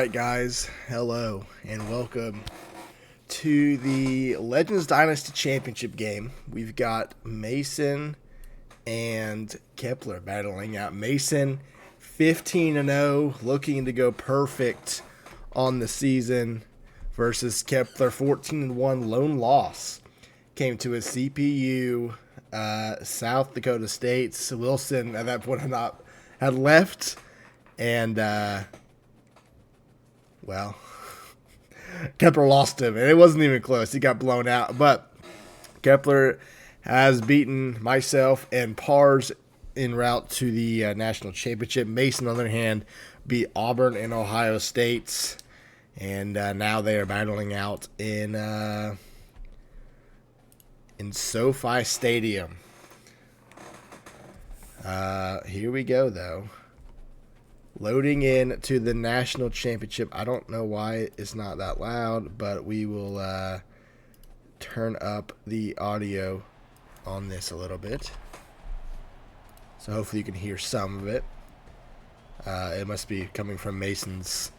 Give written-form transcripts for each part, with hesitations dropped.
Alright guys, hello and welcome to the Legends Dynasty Championship game. We've got Mason and Kepler battling out. Mason 15-0, looking to go perfect on the season, versus Kepler 14-1, lone loss. Came to a CPU, South Dakota State. So Wilson at that point had left, and well, Kepler lost him, and it wasn't even close. He got blown out. But Kepler has beaten myself and Pars en route to the national championship. Mason, on the other hand, beat Auburn and Ohio State, and now they are battling out in SoFi Stadium. Here we go, though. Loading in to the national championship. I don't know why it's not that loud, but we will turn up the audio on this a little bit. So hopefully you can hear some of it. It must be coming from Mason's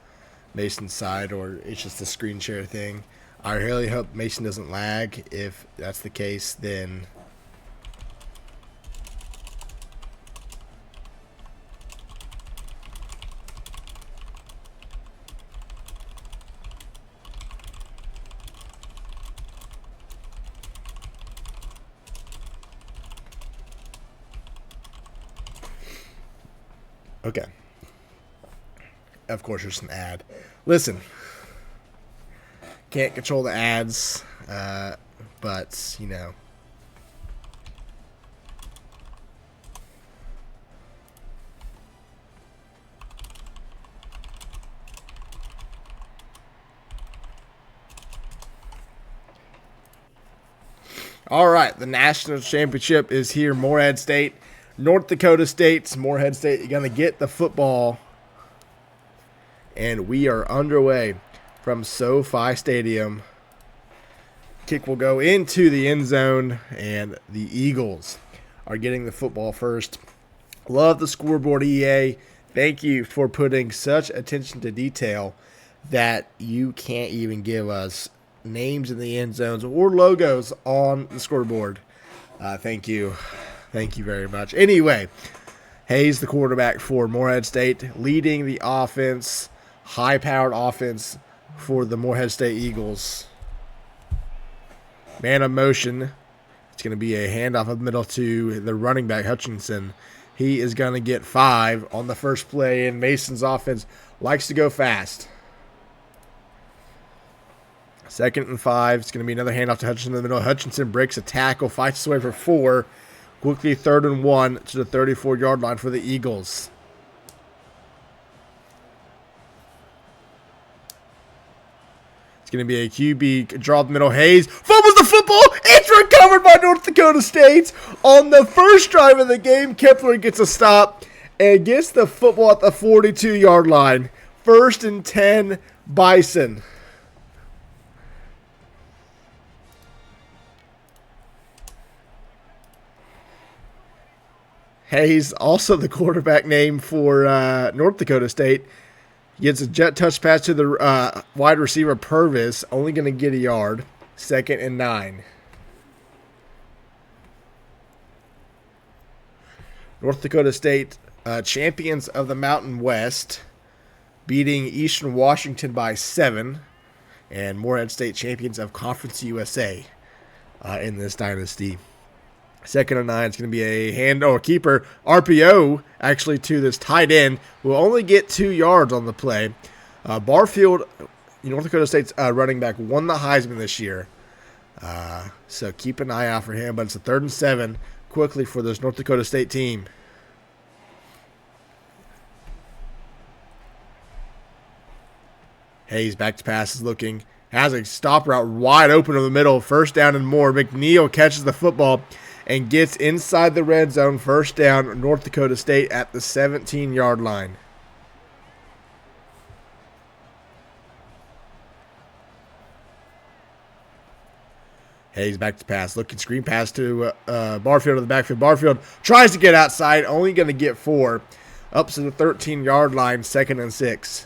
side, or it's just a screen share thing. I really hope Mason doesn't lag. If that's the case, then okay. Of course, there's an ad. Listen, can't control the ads, but, you know. All right, the national championship is here. Morehead State, North Dakota State. Morehead State, you're going to get the football. And we are underway from SoFi Stadium. Kick will go into the end zone, and the Eagles are getting the football first. Love the scoreboard, EA. Thank you for putting such attention to detail that you can't even give us names in the end zones or logos on the scoreboard. Thank you. Thank you very much. Anyway, Hayes, the quarterback for Morehead State, leading the offense. High-powered offense for the Morehead State Eagles. Man of motion. It's going to be a handoff up the middle to the running back, Hutchinson. He is going to get 5 on the first play, and Mason's offense likes to go fast. 2nd and 5. It's going to be another handoff to Hutchinson in the middle. Hutchinson breaks a tackle, fights his way for 4. Quickly 3rd and 1 to the 34-yard line for the Eagles. It's going to be a QB draw up the middle. Hayes fumbles the football. It's recovered by North Dakota State. On the first drive of the game, Kepler gets a stop and gets the football at the 42-yard line. 1st and 10, Bison. Hayes, also the quarterback name for North Dakota State, gets a jet touch pass to the wide receiver, Purvis, only going to get a yard. 2nd and 9. North Dakota State, champions of the Mountain West, beating Eastern Washington by 7. And Morehead State, champions of Conference USA in this dynasty. 2nd and 9 is going to be a keeper RPO, actually, to this tight end. Will only get 2 yards on the play. Barfield, North Dakota State's running back, won the Heisman this year. So keep an eye out for him. But it's a 3rd and 7 quickly for this North Dakota State team. Hayes back to pass is looking. Has a stop route wide open in the middle. 1st down and more. McNeil catches the football and gets inside the red zone. 1st down, North Dakota State at the 17-yard line. Hayes back to pass. Looking screen pass to Barfield in the backfield. Barfield tries to get outside. Only going to get 4. Up to the 13-yard line. 2nd and 6.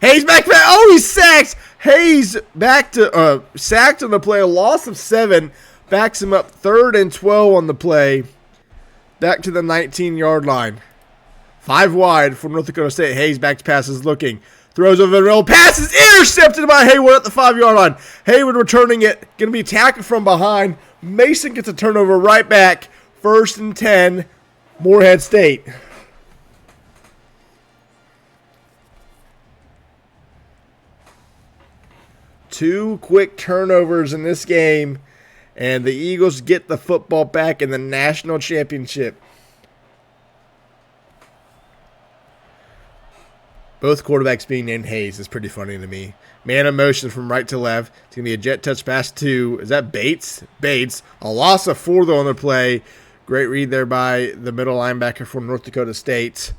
Hayes back. Oh, he's sacked. Hayes back to sacked on the play. A loss of 7. Backs him up 3rd and 12 on the play. Back to the 19-yard line. 5 wide for North Dakota State. Hayes back to passes looking. Throws over the middle. Passes intercepted by Hayward at the 5-yard line. Hayward returning it. Going to be tackled from behind. Mason gets a turnover right back. 1st and 10. Morehead State. Two quick turnovers in this game, and the Eagles get the football back in the national championship. Both quarterbacks being named Hayes is pretty funny to me. Man in motion from right to left. It's going to be a jet touch pass to, is that Bates? Bates. A loss of 4, though, on the play. Great read there by the middle linebacker from North Dakota State.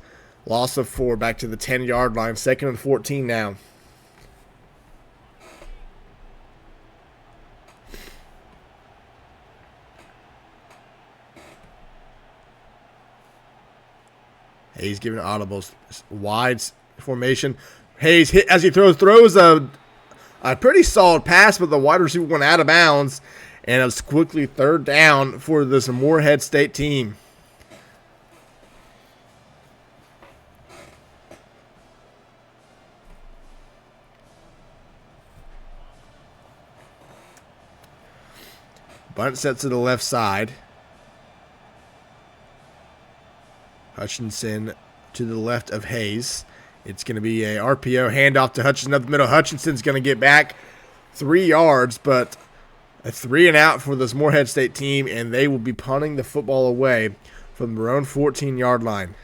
Loss of 4 back to the 10-yard line. 2nd and 14 now. Hayes giving audibles. Wide formation. Hayes hit as he throws a pretty solid pass, but the wide receiver went out of bounds, and it was quickly 3rd down for this Morehead State team. Bunt set to the left side. Hutchinson to the left of Hayes. It's going to be a RPO handoff to Hutchinson up the middle. Hutchinson's going to get back 3 yards, but a 3 and out for this Morehead State team, and they will be punting the football away from their own 14-yard line.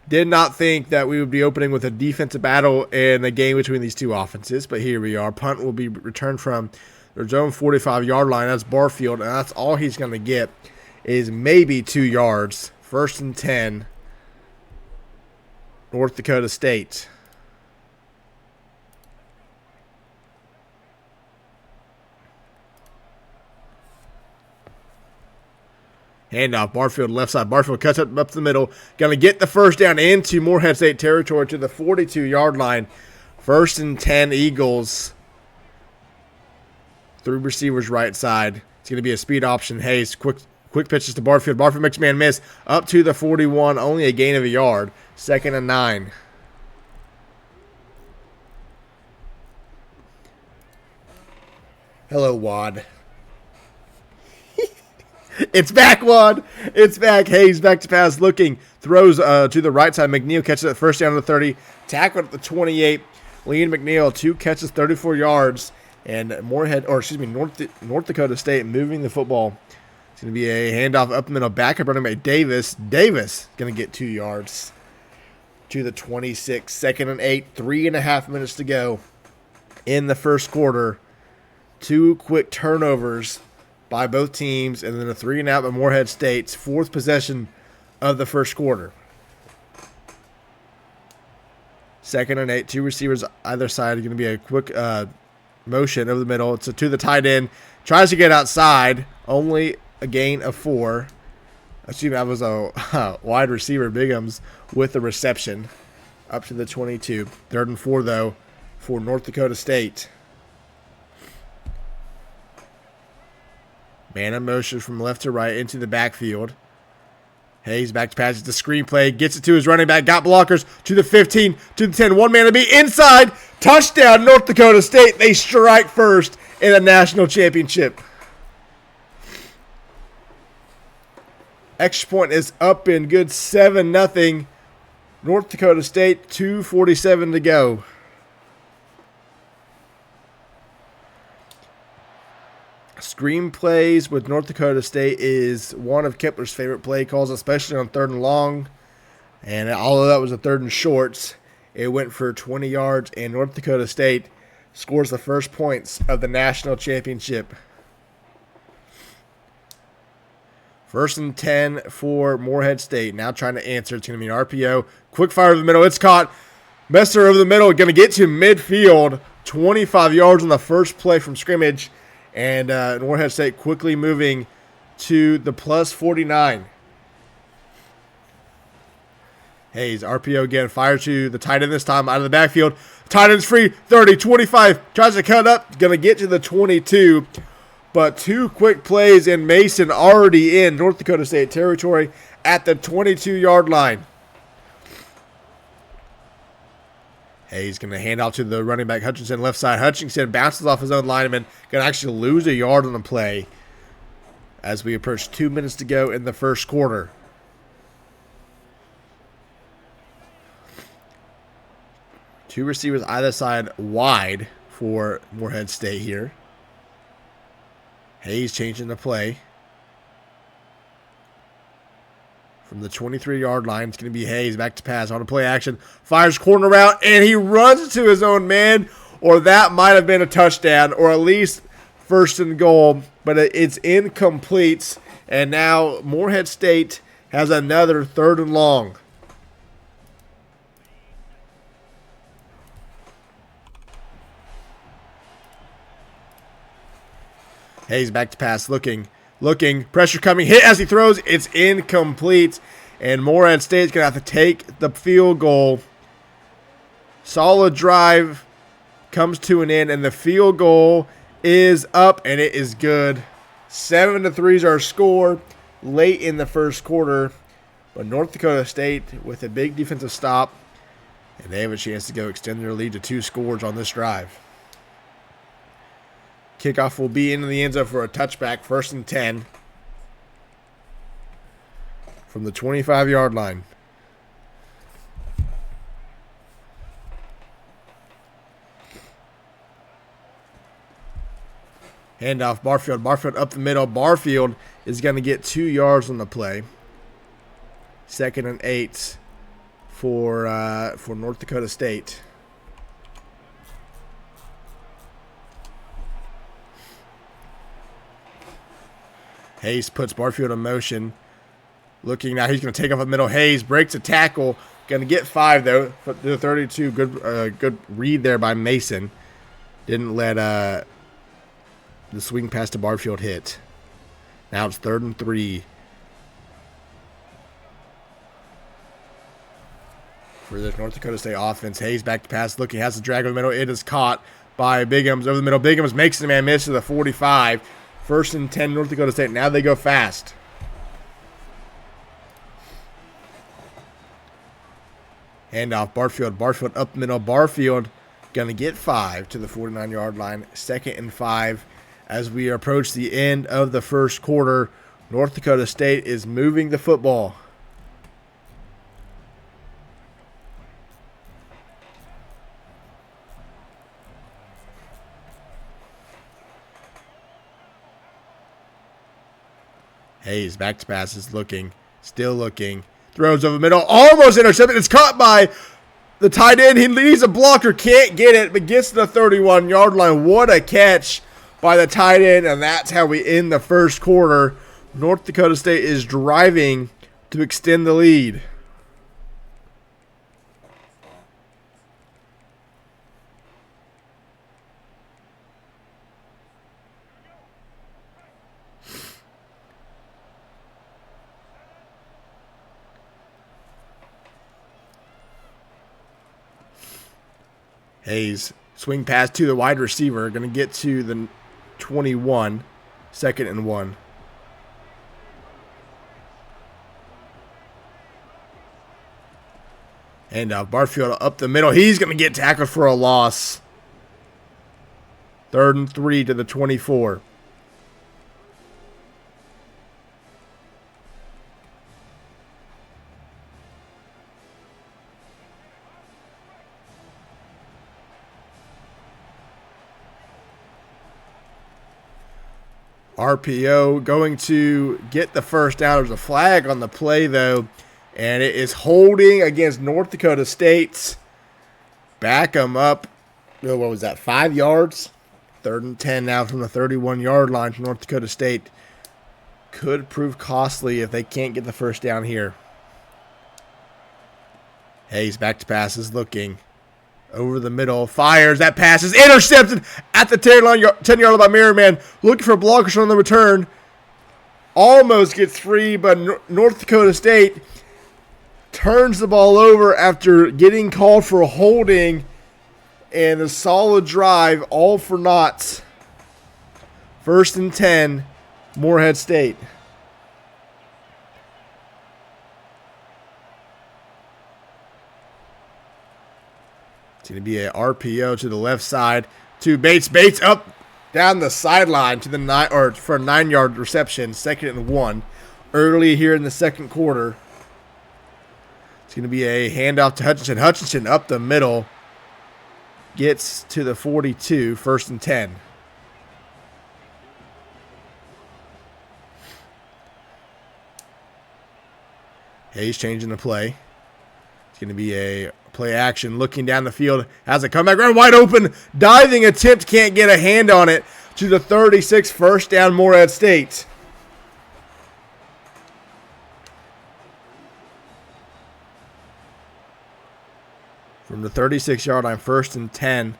Did not think that we would be opening with a defensive battle in a game between these two offenses, but here we are. Punt will be returned from their own 45-yard line. That's Barfield, and that's all he's going to get is maybe 2 yards. 1st and 10, North Dakota State. Handoff, Barfield left side. Barfield cuts up the middle. Going to get the 1st down into Morehead State territory to the 42-yard line. 1st and 10, Eagles. 3 receivers right side. It's going to be a speed option. Hayes, quick pitches to Barfield. Barfield makes man miss. Up to the 41. Only a gain of a yard. 2nd and 9. Hello, Wad. It's back, Wad. It's back. Hayes back to pass looking. Throws to the right side. McNeil catches it 1st down to the 30. Tackled at the 28. Lean McNeil, 2 catches, 34 yards. And North Dakota State moving the football. It's going to be a handoff up the middle. Backup running back Davis. Davis going to get 2 yards to the 26. 2nd and 8. 3.5 minutes to go in the first quarter. 2 quick turnovers by both teams, and then a 3 and out by Morehead State's 4th possession of the first quarter. 2nd and 8. 2 receivers either side. Going to be a quick motion over the middle. It's to the tight end. Tries to get outside. Only a gain of 4. Excuse me, that was a wide receiver, Bigums, with the reception up to the 22. 3rd and 4, though, for North Dakota State. Man in motion from left to right into the backfield. Hayes back to pass it to screenplay. Gets it to his running back. Got blockers to the 15, to the 10. 1 man to be inside. Touchdown, North Dakota State. They strike first in the national championship. Extra point is up in good 7-0. North Dakota State, 2:47 to go. Screenplays with North Dakota State is one of Kepler's favorite play calls, especially on 3rd and long. And although that was a 3rd and shorts, it went for 20 yards, and North Dakota State scores the first points of the national championship. 1st and 10 for Morehead State. Now trying to answer. It's going to be an RPO. Quick fire over the middle. It's caught. Messer over the middle. Going to get to midfield. 25 yards on the first play from scrimmage. And Morehead State quickly moving to the plus 49. Hayes, RPO again, fires to the tight end this time out of the backfield. Tight end's free, 30, 25, tries to cut up, going to get to the 22. But 2 quick plays and Mason already in North Dakota State territory at the 22-yard line. Hayes going to hand off to the running back Hutchinson, left side. Hutchinson bounces off his own lineman, going to actually lose a yard on the play as we approach 2 minutes to go in the first quarter. Two receivers either side wide for Morehead State here. Hayes changing the play. From the 23-yard line, it's going to be Hayes back to pass on a play action. Fires corner route, and he runs to his own man, or that might have been a touchdown, or at least first and goal, but it's incomplete. And now Morehead State has another 3rd and long. Hayes back to pass, looking, pressure coming, hit as he throws, it's incomplete, and Morehead State's going to have to take the field goal. Solid drive comes to an end, and the field goal is up, and it is good. 7-3 is our score late in the first quarter, but North Dakota State with a big defensive stop, and they have a chance to go extend their lead to 2 scores on this drive. Kickoff will be into the end zone for a touchback, 1st and 10 from the 25-yard line. Handoff, Barfield. Barfield up the middle. Barfield is going to get 2 yards on the play. 2nd and 8 for North Dakota State. Hayes puts Barfield in motion. Looking now, he's going to take off the middle. Hayes breaks a tackle. Going to get 5, though. The 32, good read there by Mason. Didn't let the swing pass to Barfield hit. Now it's 3rd and 3. For the North Dakota State offense. Hayes back to pass. Looking, has the drag over the middle. It is caught by Bigums over the middle. Bigums makes the man miss to the 45. 1st and 10, North Dakota State. Now they go fast. Handoff, Barfield. Barfield up the middle. Barfield going to get 5 to the 49-yard line. 2nd and 5 as we approach the end of the first quarter. North Dakota State is moving the football. Hayes back to passes, looking, still looking, throws over the middle, almost intercepted. It's caught by the tight end. He leaves a blocker, can't get it, but gets to the 31-yard line. What a catch by the tight end, and that's how we end the first quarter. North Dakota State is driving to extend the lead. Hayes, swing pass to the wide receiver. Going to get to the 21. 2nd and 1. And Barfield up the middle. He's going to get tackled for a loss. 3rd and 3 to the 24. RPO going to get the first down. There's a flag on the play, though, and it is holding against North Dakota State. Back them up. What was that, 5 yards? 3rd and 10 now from the 31-yard line for North Dakota State. Could prove costly if they can't get the first down here. Hayes back to passes, looking. Over the middle, fires, that pass is intercepted at the 10-yard line by Merriman. Looking for blockers on the return. Almost gets free, but North Dakota State turns the ball over after getting called for holding, and a solid drive, all for naught. 1st and 10, Morehead State. It's going to be an RPO to the left side to Bates. Bates up down the sideline to the for a 9-yard reception, 2nd and 1. Early here in the second quarter. It's going to be a handoff to Hutchinson. Hutchinson up the middle. Gets to the 42, 1st and 10. Hayes changing the play. It's going to be a play action, looking down the field. Has a comeback run wide open. Diving attempt, can't get a hand on it. To the 36, 1st down, Morehead State. From the 36-yard line, 1st and 10.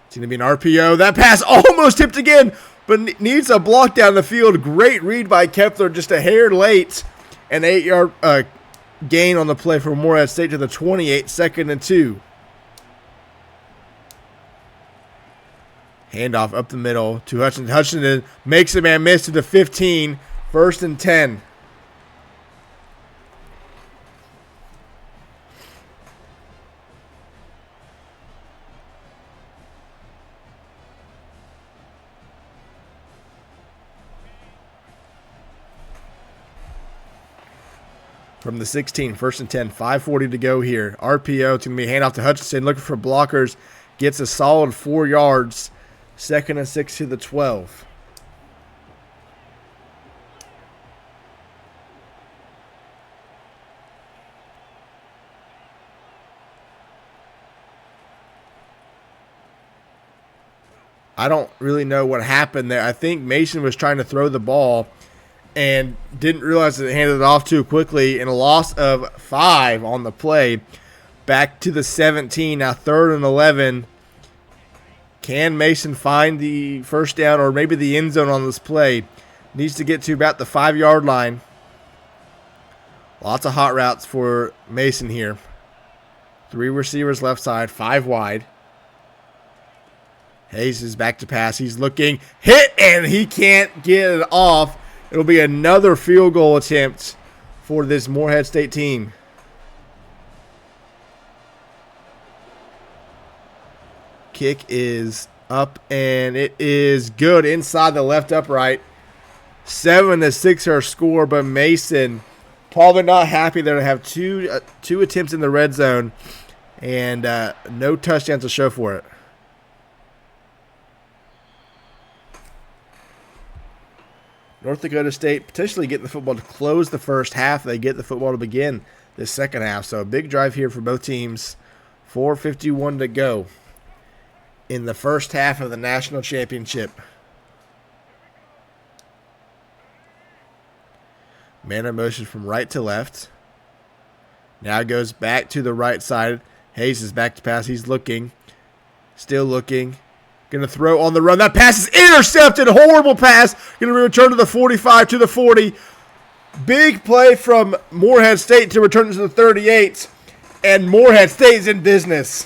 It's going to be an RPO. That pass almost tipped again, but needs a block down the field. Great read by Kepler, just a hair late. An 8-yard gain on the play for Morehead State to the 28, 2nd and 2. Handoff up the middle to Hutchinson. Hutchinson makes a man miss to the 15, 1st and 10. From the 16, 1st and 10, 5:40 to go here. RPO, it's going to be a handoff to Hutchinson, looking for blockers. Gets a solid 4 yards. 2nd and 6 to the 12. I don't really know what happened there. I think Mason was trying to throw the ball and didn't realize that it handed it off too quickly, and a loss of 5 on the play. Back to the 17, now 3rd and 11. Can Mason find the 1st down or maybe the end zone on this play? Needs to get to about the 5-yard line. Lots of hot routes for Mason here. 3 receivers left side, 5 wide. Hayes is back to pass. He's looking, hit, and he can't get it off. It'll be another field goal attempt for this Morehead State team. Kick is up, and it is good inside the left upright. 7-6 our score, but Mason probably not happy there to have two attempts in the red zone and no touchdowns to show for it. North Dakota State potentially getting the football to close the first half. They get the football to begin the second half. So a big drive here for both teams. 4:51 to go in the first half of the national championship. Man in motion from right to left. Now goes back to the right side. Hayes is back to pass. He's looking. Still looking. Going to throw on the run. That pass is intercepted. Horrible pass. Going to return to the 45, to the 40. Big play from Morehead State to return to the 38. And Morehead State is in business.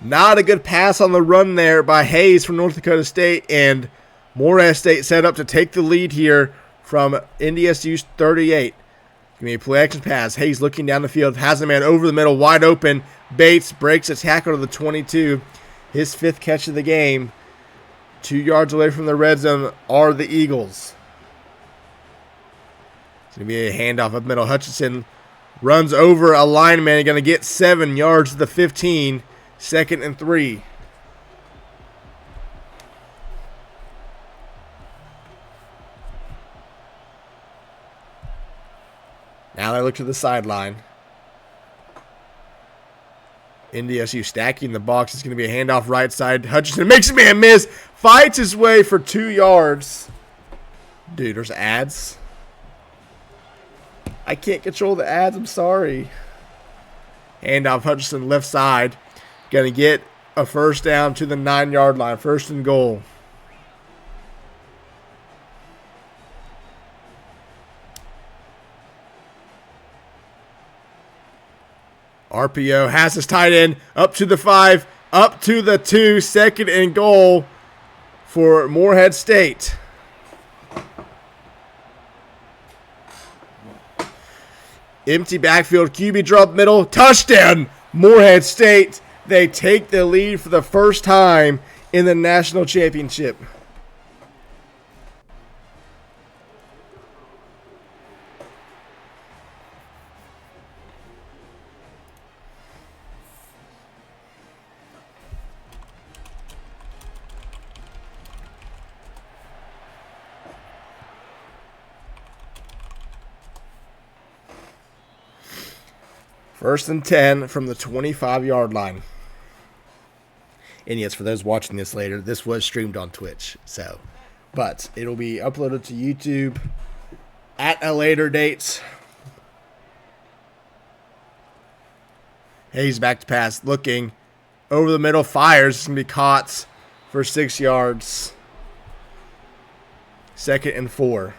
Not a good pass on the run there by Hayes from North Dakota State. And Morehead State set up to take the lead here from NDSU's 38. Give me a play action pass. Hayes looking down the field. Has a man over the middle, wide open. Bates breaks a tackle to the 22. His 5th catch of the game. 2 yards away from the red zone are the Eagles. It's going to be a handoff up middle. Hutchinson runs over a lineman. Going to get 7 yards to the 15. 2nd and 3. Now they look to the sideline. NDSU stacking the box. It's going to be a handoff right side. Hutchinson makes a man miss. Fights his way for 2 yards. Dude, there's ads. I can't control the ads. I'm sorry. Handoff Hutchinson left side. Going to get a 1st down to the 9-yard line. 1st and goal. RPO has his tight end up to the 5, up to the 2, 2nd and goal for Morehead State. Empty backfield, QB drop middle, touchdown, Morehead State. They take the lead for the first time in the national championship. First and 10 from the 25-yard line. And yes, for those watching this later, this was streamed on Twitch. But it'll be uploaded to YouTube at a later date. Hayes back to pass, looking over the middle, fires. It's going to be caught for 6 yards. 2nd and 4.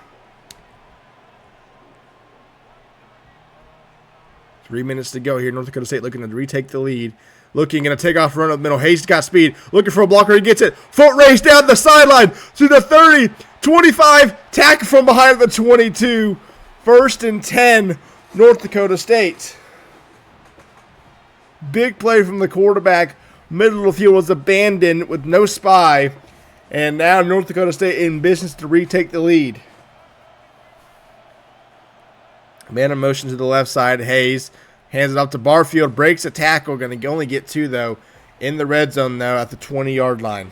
3 minutes to go here. North Dakota State looking to retake the lead. Looking, going to take off, run up the middle. Hayes got speed. Looking for a blocker. He gets it. Foot race down the sideline to the 30, 25. Tackle from behind the 22. 1st and 10, North Dakota State. Big play from the quarterback. Middle of the field was abandoned with no spy. And now North Dakota State in business to retake the lead. Man in motion to the left side. Hayes hands it up to Barfield. Breaks a tackle. Going to only get 2, though. In the red zone, though, at the 20-yard line.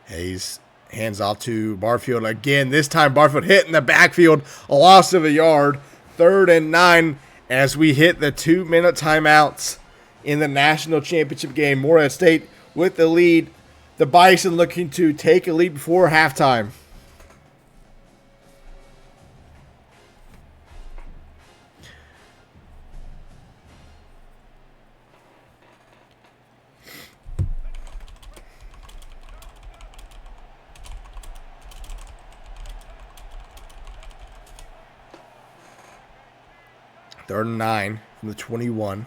Hayes hands off to Barfield again. This time Barfield hit in the backfield. A loss of a yard. 3rd and 9 as we hit the 2-minute timeouts in the national championship game. Morehead State with the lead. The Bison looking to take a lead before halftime. Third and 9 from the 21.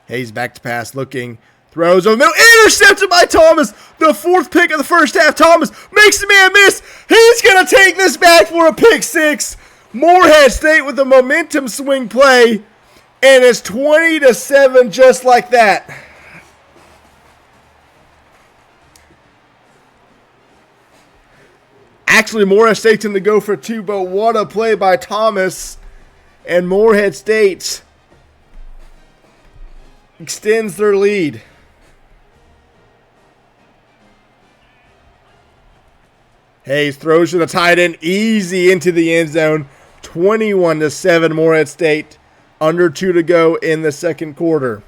Hayes back to pass, looking, throws over the middle, intercepted by Thomas. The 4th pick of the first half. Thomas makes the man miss. He's going to take this back for a pick 6. Morehead State with a momentum swing play, and it's 20-7 just like that. Actually, Morehead State's going to go for 2, but what a play by Thomas. And Morehead State extends their lead. Hayes throws to the tight end, easy into the end zone. 21-7 Morehead State. Under 2 to go in the second quarter.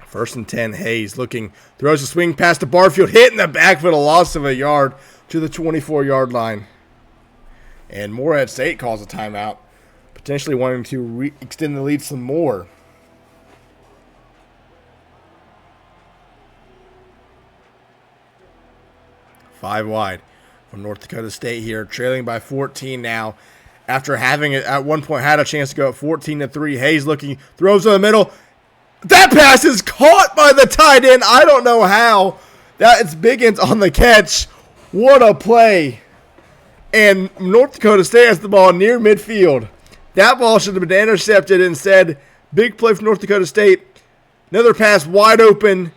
First and 10, Hayes looking, throws a swing pass to Barfield, hit in the backfield, a loss of a yard to the 24-yard line. And Morehead State calls a timeout, potentially wanting to extend the lead some more. Five wide from North Dakota State here, trailing by 14 now. After having at one point had a chance to go up 14-3, Hayes looking, throws in the middle. That pass is caught by the tight end. I don't know how. It's Biggins on the catch. What a play. And North Dakota State has the ball near midfield. That ball should have been intercepted. Instead, big play from North Dakota State. Another pass wide open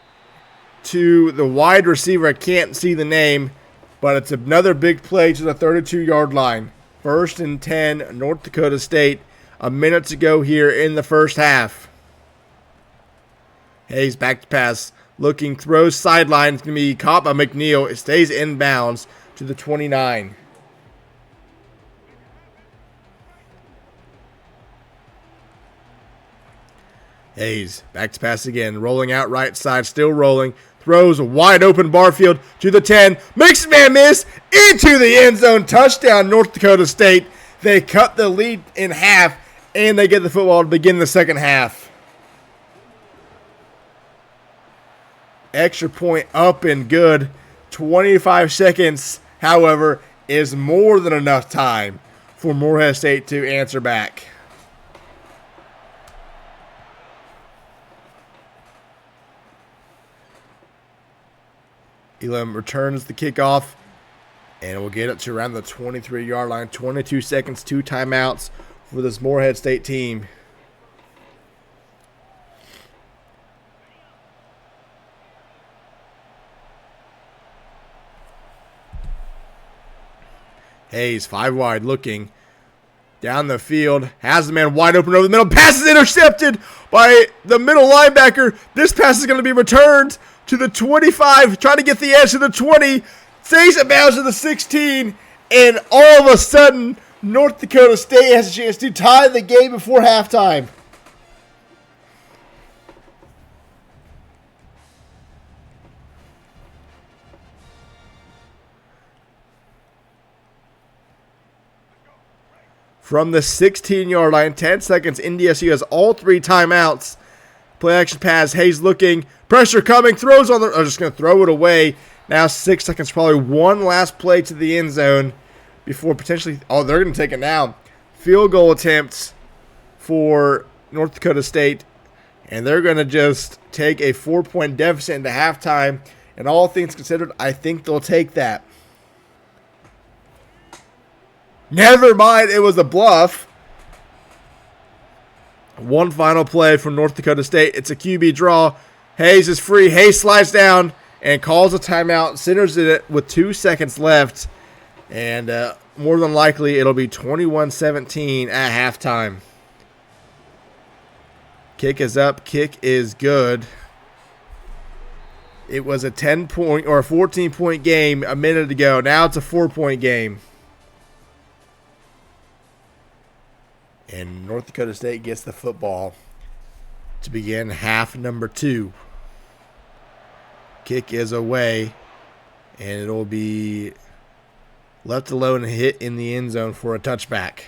to the wide receiver. I can't see the name, but it's another big play to the 32-yard line. First and 10, North Dakota State A minute to go here in the first half. Hayes back to pass. Looking, throws sideline. It's going to be caught by McNeil. It stays inbounds to the 29. Hayes back to pass again. Rolling out right side. Still rolling. Throws a wide open Barfield to the 10. Makes a man miss. Into the end zone. Touchdown, North Dakota State. They cut the lead in half, and they get the football to begin the second half. Extra point up and good. 25 seconds, however, is more than enough time for Morehead State to answer back. Elam returns the kickoff, and we'll get it to around the 23-yard line. 22 seconds, 2 timeouts for this Morehead State team. Hayes, 5 wide, looking down the field. Has the man wide open over the middle. Pass is intercepted by the middle linebacker. This pass is going to be returned to the 25, trying to get the edge to the 20. Stays it bounds to the 16, and all of a sudden, North Dakota State has a chance to tie the game before halftime. From the 16-yard line, 10 seconds, NDSU has all 3 timeouts. Play action pass, Hayes looking, pressure coming, throws on the, just going to throw it away. Now 6 seconds, probably one last play to the end zone before potentially, oh, they're going to take it now. Field goal attempts for North Dakota State, and they're going to just take a 4-point deficit into halftime, and all things considered, I think they'll take that. Never mind, it was a bluff. One final play from North Dakota State. It's a QB draw. Hayes is free. Hayes slides down and calls a timeout. Centers it with 2 seconds left. And more than likely, it'll be 21-17 at halftime. Kick is up. Kick is good. It was a 10-point or a 14-point game a minute ago. Now it's a 4-point game. And North Dakota State gets the football to begin half number 2. Kick is away, and it'll be left alone and hit in the end zone for a touchback.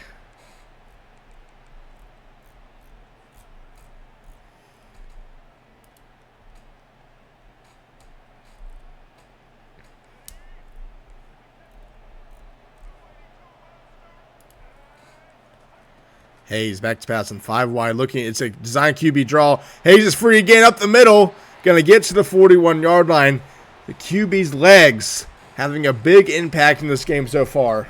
Hayes back to pass and 5 wide looking. It's a design QB draw. Hayes is free again up the middle. Going to get to the 41-yard line. The QB's legs having a big impact in this game so far.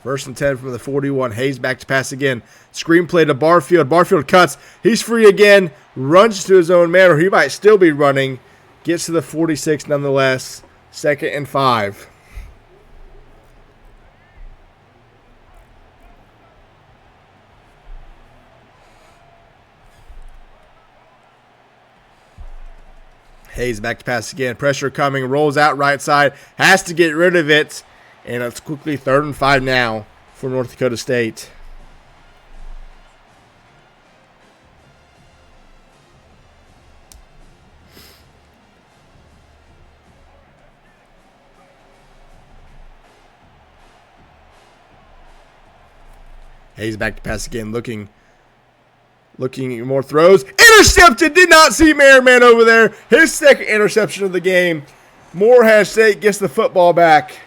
First and 10 from the 41. Hayes back to pass again. Screen play to Barfield. Barfield cuts. He's free again. Runs to his own man, or he might still be running. Gets to the 46 nonetheless. 2nd and 5. Hayes back to pass again. Pressure coming. Rolls out right side. Has to get rid of it. And it's quickly 3rd and 5 now for North Dakota State. Hayes back to pass again, looking more throws. Intercepted! Did not see Merriman over there. His 2nd interception of the game. Morehead State gets the football back.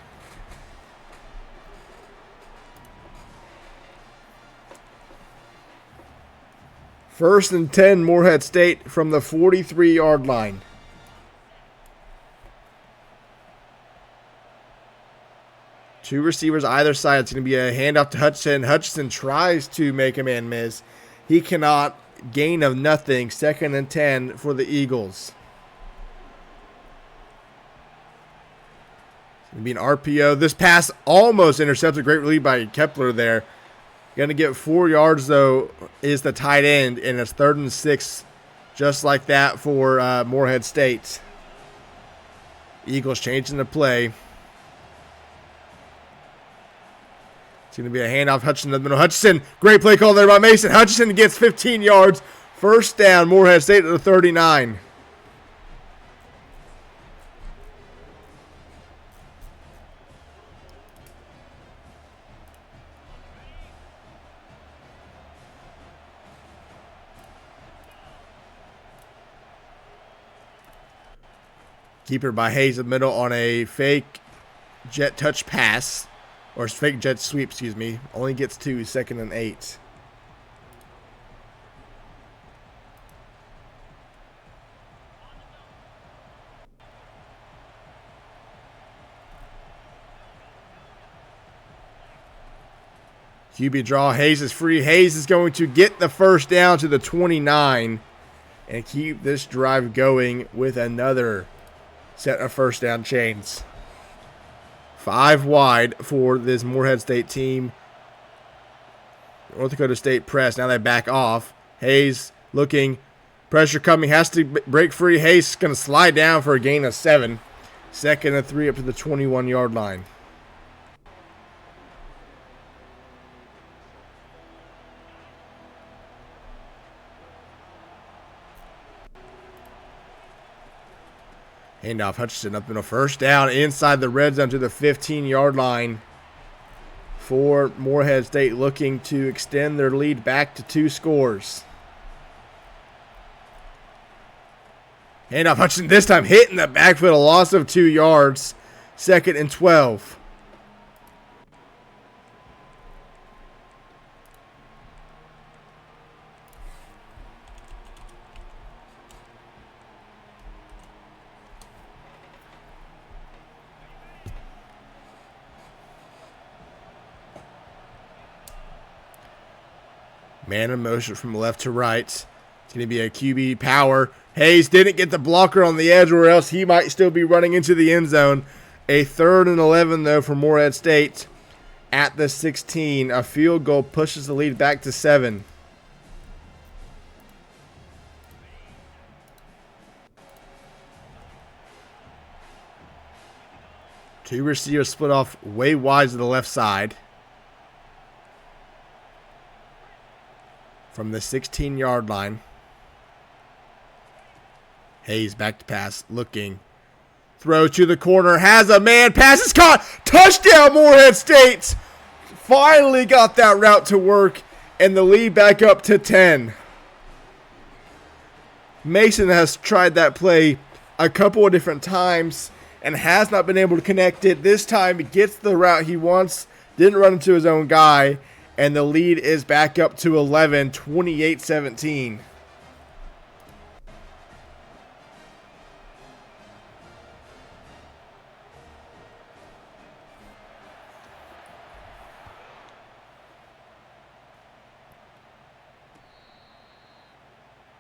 First and 10, Morehead State from the 43-yard line. Two receivers either side. It's going to be a handoff to Hutchinson. Hutchinson tries to make a man miss. He cannot. Gain of nothing. 2nd and 10 for the Eagles. It'll be an RPO. This pass almost intercepted. Great relief by Kepler there. Going to get 4 yards, though, is the tight end, and it's 3rd and 6, just like that for Morehead State. Eagles changing the play. It's going to be a handoff. Hutchinson in the middle. Hutchinson, great play call there by Mason. Hutchinson gets 15 yards. First down, Morehead State at the 39. Keeper by Hayes in the middle on a fake jet touch pass. Or fake jet sweep, excuse me. Only gets 2, 2nd and 8. QB draw. Hayes is free. Hayes is going to get the first down to the 29 and keep this drive going with another set of first down chains. 5 wide for this Morehead State team. North Dakota State press. Now they back off. Hayes looking. Pressure coming. Has to break free. Hayes going to slide down for a gain of 7. 2nd and 3 up to the 21-yard line. Handoff. Hutchinson up in a first down inside the red zone to the 15-yard line for Morehead State, looking to extend their lead back to 2 scores. Handoff. Hutchinson this time hitting the backfield, a loss of 2 yards. 2nd and 12. Man in motion from left to right. It's going to be a QB power. Hayes didn't get the blocker on the edge, or else he might still be running into the end zone. A 3rd and 11, though, for Morehead State at the 16. A field goal pushes the lead back to 7. Two receivers split off way wide to the left side. From the 16-yard line. Hayes back to pass, looking. Throw to the corner, has a man, pass is caught. Touchdown, Morehead State. Finally got that route to work, and the lead back up to 10. Mason has tried that play a couple of different times and has not been able to connect it. This time he gets the route he wants, didn't run into his own guy, and the lead is back up to 11, 28-17.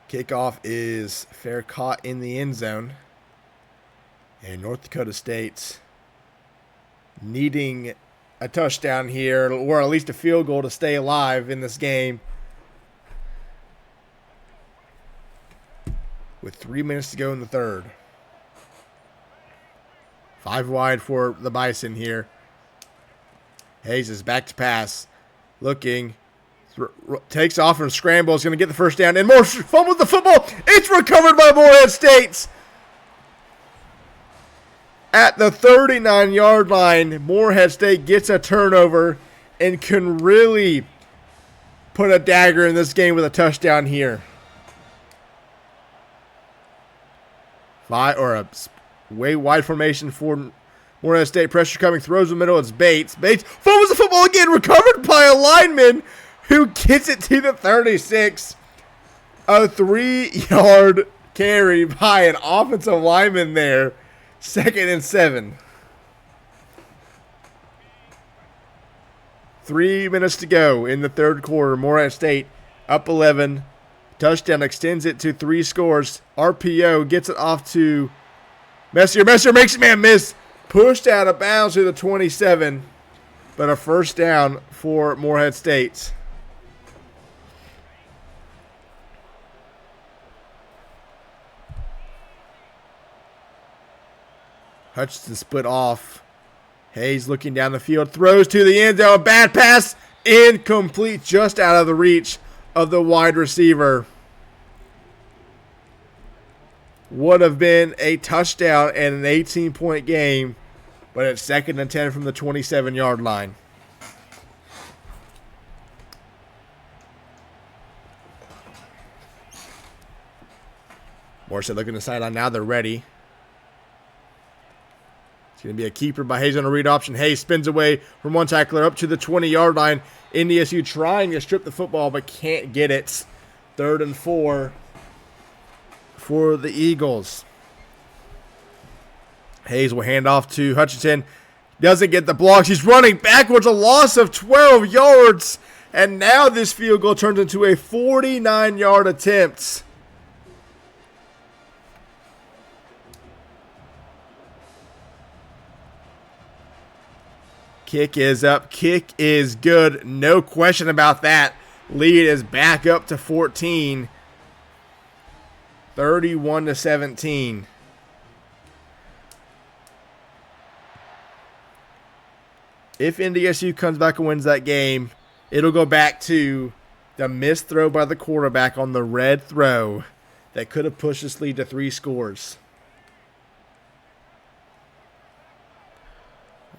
Kickoff is fair caught in the end zone. And North Dakota State needing a touchdown here, or at least a field goal to stay alive in this game. With 3 minutes to go in the third. 5 wide for the Bison here. Hayes is back to pass. Looking. Takes off and scrambles. Going to get the first down. And more fumbles the football. It's recovered by Morehead State. At the 39-yard line, Morehead State gets a turnover and can really put a dagger in this game with a touchdown here. A way wide formation for Morehead State. Pressure coming, throws the middle. It's Bates. Bates fumbles the football again, recovered by a lineman who gets it to the 36. A 3-yard carry by an offensive lineman there. 2nd and 7. 3 minutes to go in the third quarter. Morehead State up 11. Touchdown extends it to 3 scores. RPO gets it off to Messier. Messier makes a man miss. Pushed out of bounds to the 27, but a first down for Morehead State. Hutchinson split off. Hayes looking down the field, throws to the end zone. Bad pass, incomplete, just out of the reach of the wide receiver. Would have been a touchdown and an 18-point game, but it's 2nd and 10 from the 27-yard line. Morehead looking to the sideline now. They're ready. It's going to be a keeper by Hayes on a read option. Hayes spins away from one tackler up to the 20-yard line. NDSU trying to strip the football but can't get it. 3rd and 4 for the Eagles. Hayes will hand off to Hutchinson. Doesn't get the blocks. He's running backwards, a loss of 12 yards. And now this field goal turns into a 49-yard attempt. Kick is up. Kick is good. No question about that. Lead is back up to 14. 31-17. If NDSU comes back and wins that game, it'll go back to the missed throw by the quarterback on the red throw that could have pushed this lead to 3 scores.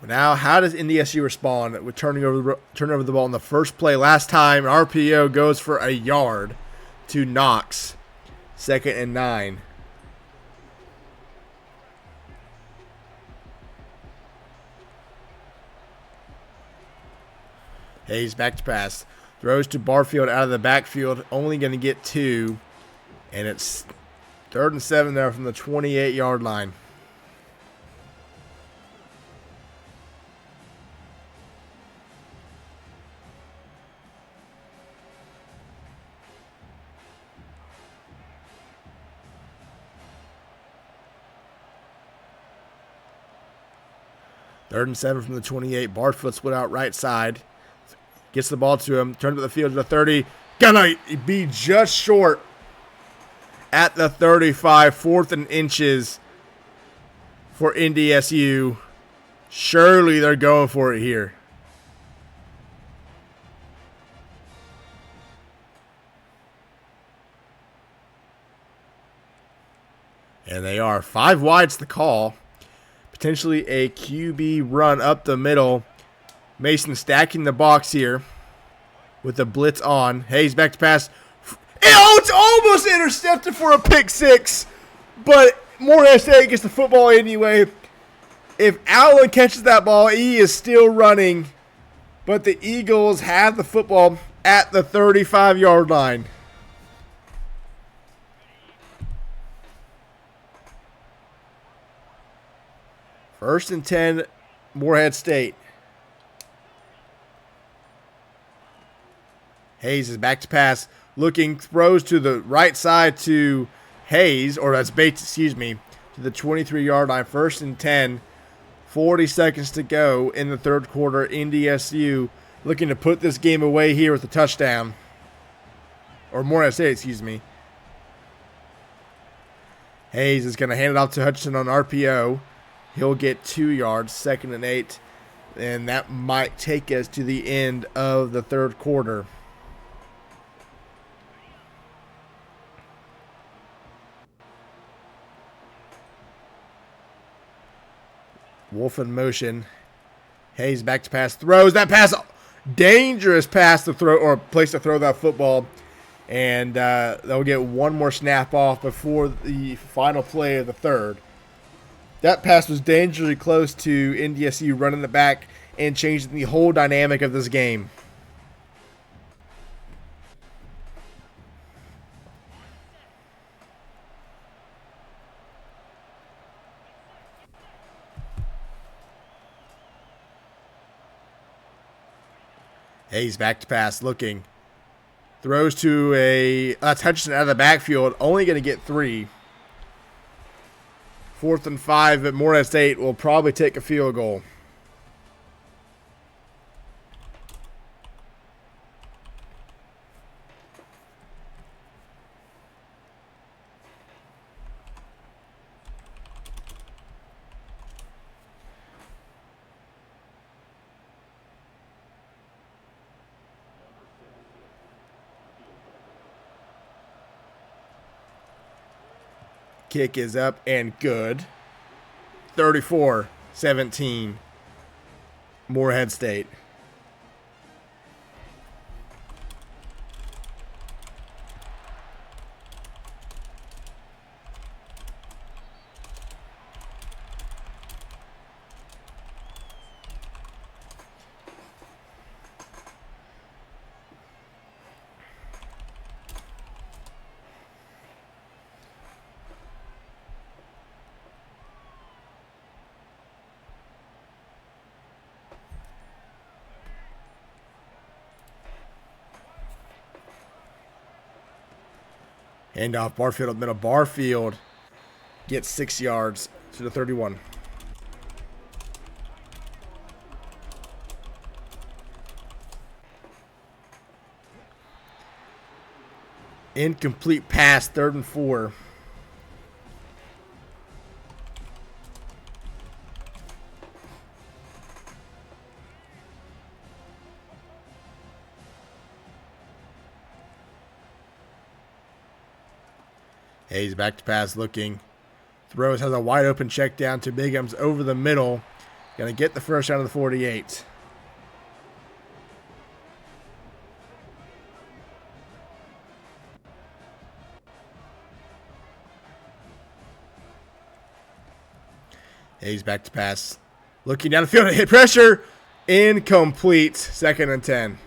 Now, how does NDSU respond with turning over the ball in the first play? Last time, RPO goes for a yard to Knox. 2nd and 9. Hayes back to pass. Throws to Barfield out of the backfield. Only going to get 2. And it's 3rd and 7 there from the 28-yard line. Third and 7 from the 28. Barfield split out right side. Gets the ball to him. Turns to the field to the 30. Gonna be just short at the 35. 4th and inches for NDSU. Surely they're going for it here. And they are. 5 wide's the call. Potentially a QB run up the middle. Mason stacking the box here with the blitz on. Hayes back to pass. Oh, it's almost intercepted for a pick 6. But Morehead State gets the football anyway. If Allen catches that ball, he is still running. But the Eagles have the football at the 35-yard line. First and 10, Morehead State. Hayes is back to pass. Looking, throws to the right side to Hayes, or that's Bates, excuse me, to the 23-yard line. First and 10, 40 seconds to go in the 3rd quarter. NDSU looking to put this game away here with a touchdown. Or Morehead State, excuse me. Hayes is going to hand it off to Hutchinson on RPO. He'll get 2 yards, 2nd and 8, and that might take us to the end of the 3rd quarter. Wolf in motion. Hayes back to pass, throws that pass. Dangerous pass to throw, or place to throw that football. And they'll get one more snap off before the final play of the 3rd. That pass was dangerously close to NDSU running the back and changing the whole dynamic of this game. Hayes back to pass, looking. Throws to a Hutchinson out of the backfield, only going to get 3. 4th and 5, but Morehead State will probably take a field goal. Kick is up and good. 34-17. Morehead State. Hand off Barfield up middle. Barfield gets 6 yards to the 31. Incomplete pass, 3rd and 4. Hayes back to pass looking. Throws, has a wide open check down to Bigham's over the middle. Going to get the first down of the 48. Hayes back to pass. Looking down the field, hit pressure. Incomplete. 2nd and 10.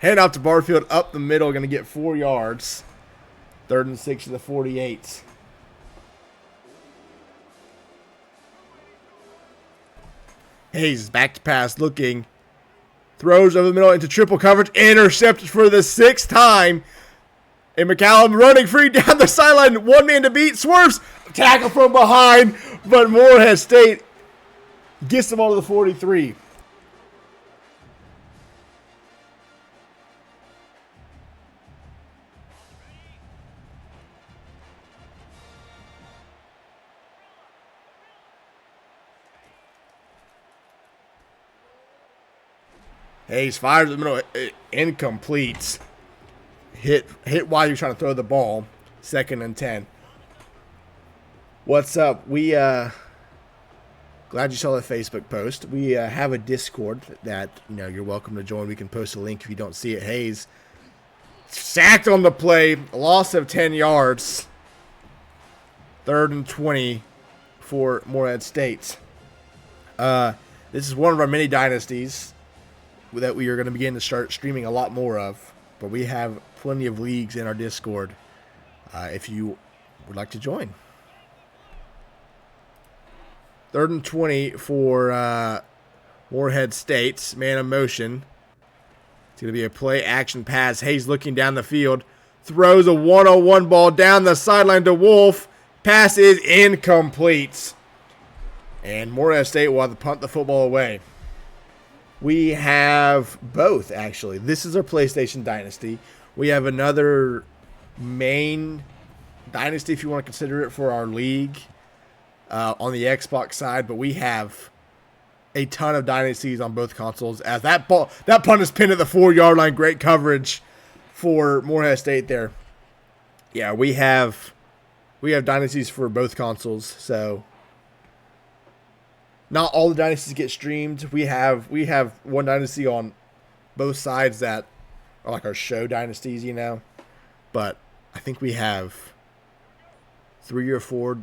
Hand off to Barfield up the middle, going to get 4 yards. 3rd and 6 to the 48. Hayes back to pass, looking. Throws over the middle into triple coverage. Intercepted for the 6th time. And McCallum running free down the sideline. One man to beat. Swerves. Tackle from behind. But Morehead State gets them all to the 43. Hayes fires in the middle, incomplete. Hit while you're trying to throw the ball. 2nd and 10. What's up? We glad you saw the Facebook post. We have a Discord that you're welcome to join. We can post a link if you don't see it. Hayes sacked on the play, a loss of 10 yards. 3rd and 20 for Morehead State. This is one of our mini dynasties that we are going to begin to start streaming a lot more of. But we have plenty of leagues in our Discord if you would like to join. 3rd and 20 for Morehead State. Man in motion. It's going to be a play action pass. Hayes looking down the field. Throws a 1-on-1 ball down the sideline to Wolf. Pass is incomplete. And Morehead State will have to punt the football away. We have both, actually. This is our PlayStation Dynasty. We have another main Dynasty, if you want to consider it, for our league on the Xbox side. But we have a ton of Dynasties on both consoles. As that punt is pinned at the 4-yard line. Great coverage for Morehead State there. Yeah, we have Dynasties for both consoles, so... Not all the dynasties get streamed. We have one dynasty on both sides that are like our show dynasties, But I think we have 3 or 4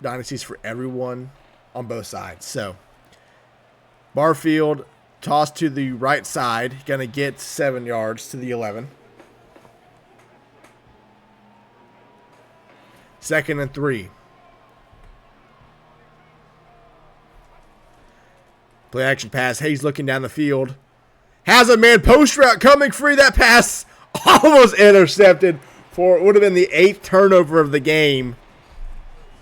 dynasties for everyone on both sides. So Barfield tossed to the right side, gonna get 7 yards to the 11. 2nd and 3. Play action pass. Hayes looking down the field. Has a man post route coming free. That pass almost intercepted for it would have been the 8th turnover of the game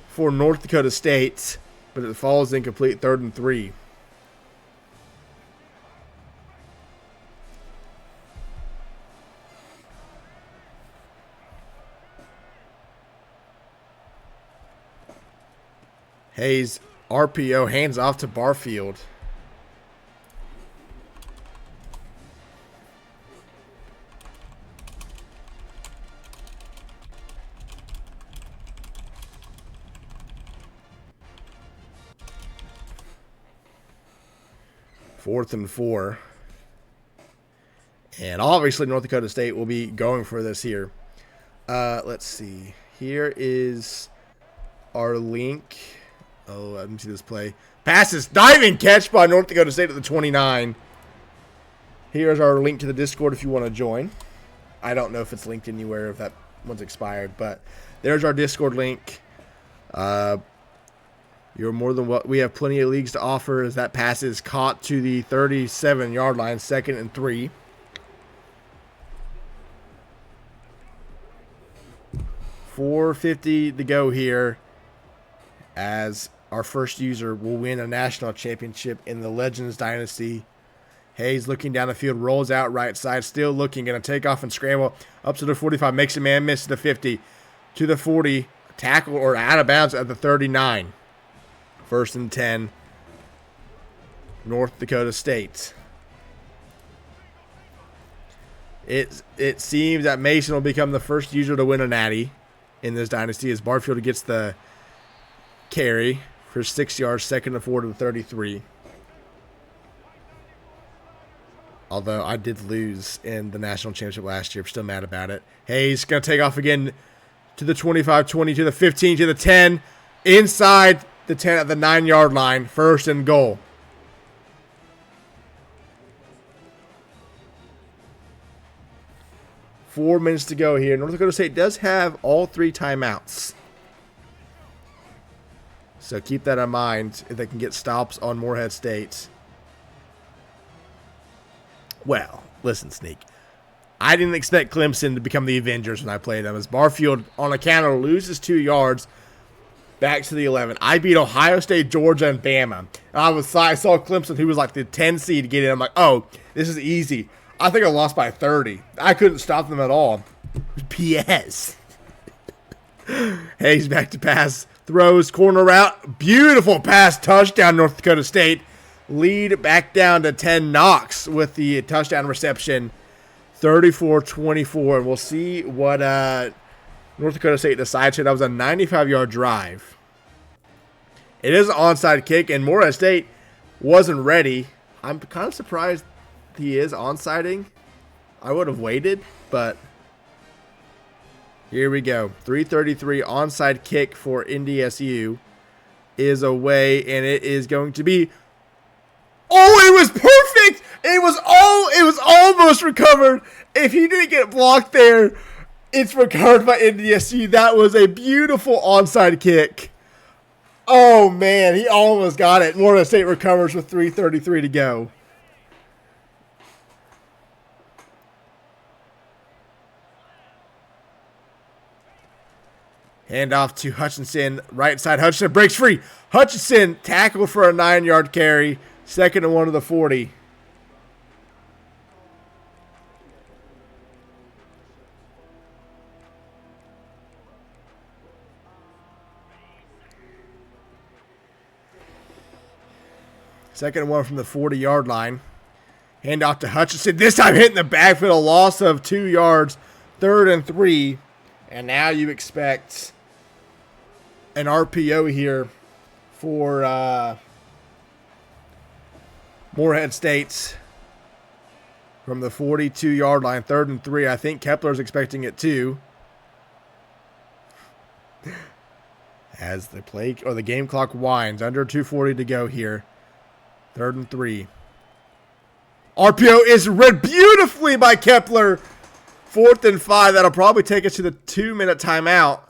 for North Dakota State, but it falls incomplete. 3rd and 3. Hayes, RPO, hands off to Barfield. Fourth and 4. And obviously North Dakota State will be going for this here. Let's see. Here is our link. Oh, let me see this play. Passes, diving catch by North Dakota State at the 29. Here's our link to the Discord if you want to join. I don't know if it's linked anywhere, if that one's expired, but there's our Discord link. You're more than what we have plenty of leagues to offer as that pass is caught to the 37-yard line, 2nd and 3. $4.50 to go here as our first user will win a national championship in the Legends Dynasty. Hayes looking down the field, rolls out right side, still looking, going to take off and scramble up to the 45, makes a man miss to the 50, to the 40, tackle or out of bounds at the 39. 1st and 10, North Dakota State. It seems that Mason will become the first user to win a natty in this dynasty as Barfield gets the carry for 6 yards, 2nd and 4 to the 33. Although I did lose in the national championship last year. I'm still mad about it. Hayes going to take off again to the 25, 20, to the 15, to the 10. Inside the 10 at the 9-yard line. 1st and goal. Four minutes to go here. North Dakota State does have all 3 timeouts. So keep that in mind if they can get stops on Morehead State. Well, listen, Sneak. I didn't expect Clemson to become the Avengers when I played them. As Barfield, on a counter, loses 2 yards back to the 11. I beat Ohio State, Georgia, and Bama. And I saw Clemson, who was like the 10 seed, get in. I'm like, oh, this is easy. I think I lost by 30. I couldn't stop them at all. P.S. Hayes back to pass. Throws, corner route. Beautiful pass, touchdown, North Dakota State. Lead back down to 10. Knox with the touchdown reception. 34-24. And we'll see what North Dakota State decides here. That was a 95-yard drive. It is an onside kick, and Morehead State wasn't ready. I'm kind of surprised he is onsiding. I would have waited, but here we go. 3:33 onside kick for NDSU is away, and it is going to be. Oh, it was perfect! It was almost recovered. If he didn't get blocked there, it's recovered by NDSU. That was a beautiful onside kick. Oh man, he almost got it. Morehead State recovers with 3:33 to go. Hand off to Hutchinson, right side. Hutchinson breaks free. Hutchinson tackled for a 9-yard carry. 2nd and 1 to the 40. Second and 1 from the 40-yard line. Hand off to Hutchinson. This time hitting the backfield. A loss of 2 yards. 3rd and 3. And now you expect an RPO here for Morehead State from the 42-yard line. 3rd and 3. I think Kepler's expecting it too. As the play or the game clock winds, under 2:40 to go here. 3rd and 3. RPO is read beautifully by Kepler. 4th and 5. That'll probably take us to the 2-minute timeout.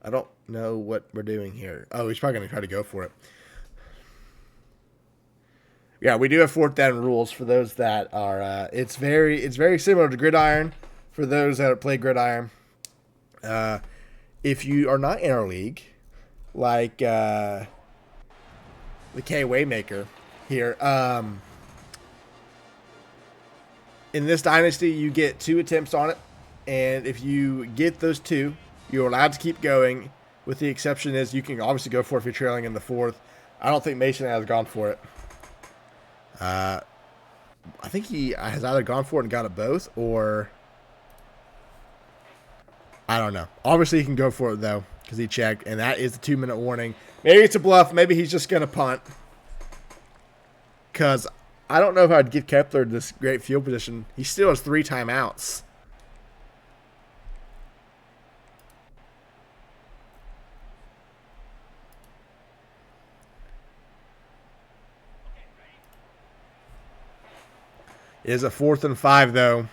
I don't know what we're doing here. Oh, he's probably going to try to go for it. Yeah, we do have fourth down rules for those that are. It's very similar to gridiron for those that play gridiron. If you are not in our league, like the K Waymaker here, in this dynasty you get 2 attempts on it, and if you get those 2, you're allowed to keep going. With the exception is you can obviously go for it if you're trailing in the 4th. I don't think Mason has gone for it. I think he has either gone for it and got it both, or I don't know. Obviously, he can go for it, though, because he checked, and that is the 2-minute warning. Maybe it's a bluff. Maybe he's just going to punt, because I don't know if I'd give Kepler this great field position. He still has 3 timeouts. It is a 4th and 5, though.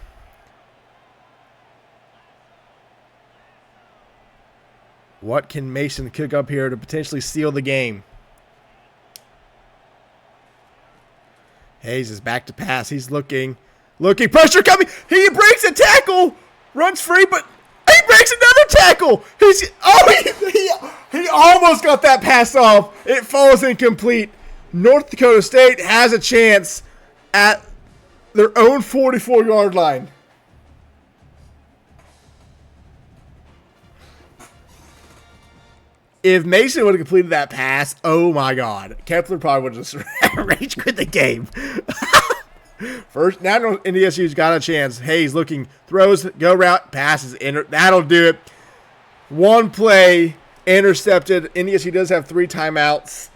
What can Mason cook up here to potentially seal the game? Hayes is back to pass. He's looking. Pressure coming. He breaks a tackle. Runs free, but he breaks another tackle. He almost got that pass off. It falls incomplete. North Dakota State has a chance at their own 44-yard line. If Mason would have completed that pass, oh my God, Kepler probably would have just rage quit the game. First, now NDSU's got a chance. Hayes looking, throws, go route, passes, that'll do it. 1 play, intercepted. NDSU does have 3 timeouts.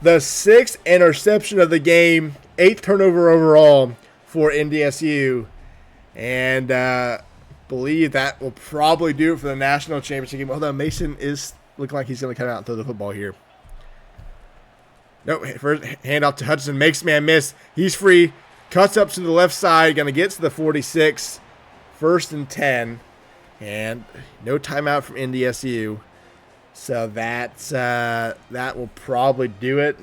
The 6th interception of the game, 8th turnover overall for NDSU, and believe that will probably do it for the national championship game. Although Mason is looking like he's going to come out and throw the football here. Nope, first handoff to Hudson, makes man miss. He's free, cuts up to the left side, going to get to the 46, 1st and 10, and no timeout from NDSU. So that will probably do it.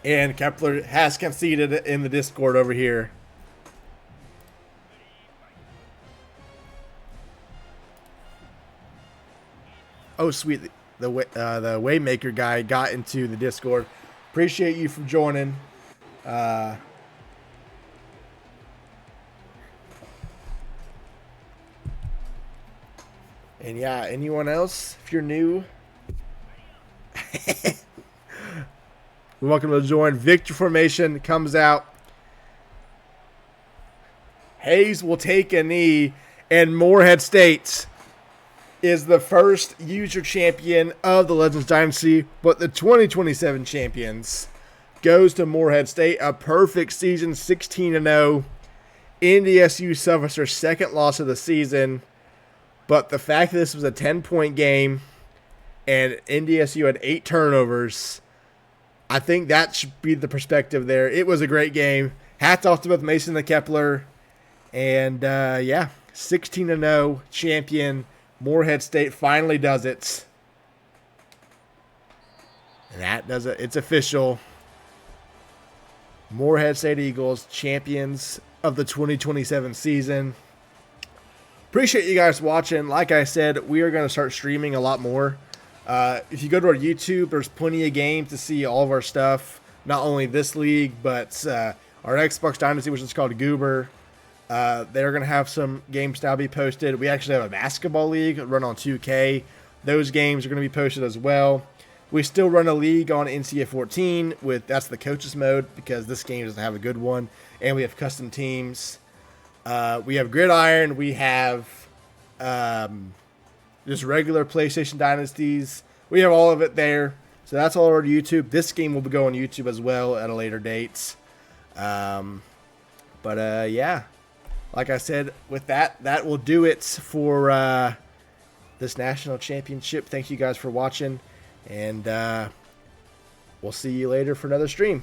And Kepler has conceded in the Discord over here. Oh, sweet. The Waymaker guy got into the Discord. Appreciate you for joining. And yeah, anyone else, if you're new, you're welcome to join. Victor formation comes out. Hayes will take a knee, and Morehead State is the first user champion of the Legends Dynasty, but the 2027 champions goes to Morehead State. A perfect season, 16-0. NDSU suffers their 2nd loss of the season, but the fact that this was a 10-point game and NDSU had 8 turnovers, I think that should be the perspective there. It was a great game. Hats off to both Mason and Kepler. And, yeah, 16-0 champion. Morehead State finally does it. And that does it. It's official. Morehead State Eagles, champions of the 2027 season. Appreciate you guys watching. Like I said, we are going to start streaming a lot more. If you go to our YouTube, there's plenty of games to see all of our stuff. Not only this league, but our Xbox Dynasty, which is called Goober. They're going to have some games now be posted. We actually have a basketball league run on 2K. Those games are going to be posted as well. We still run a league on NCAA 14 that's the coaches mode, because this game doesn't have a good one. And we have custom teams. We have Gridiron. We have just regular PlayStation Dynasties. We have all of it there. So that's all over YouTube. This game will be going on YouTube as well at a later date. Yeah. Like I said, with that will do it for this national championship. Thank you guys for watching, and we'll see you later for another stream.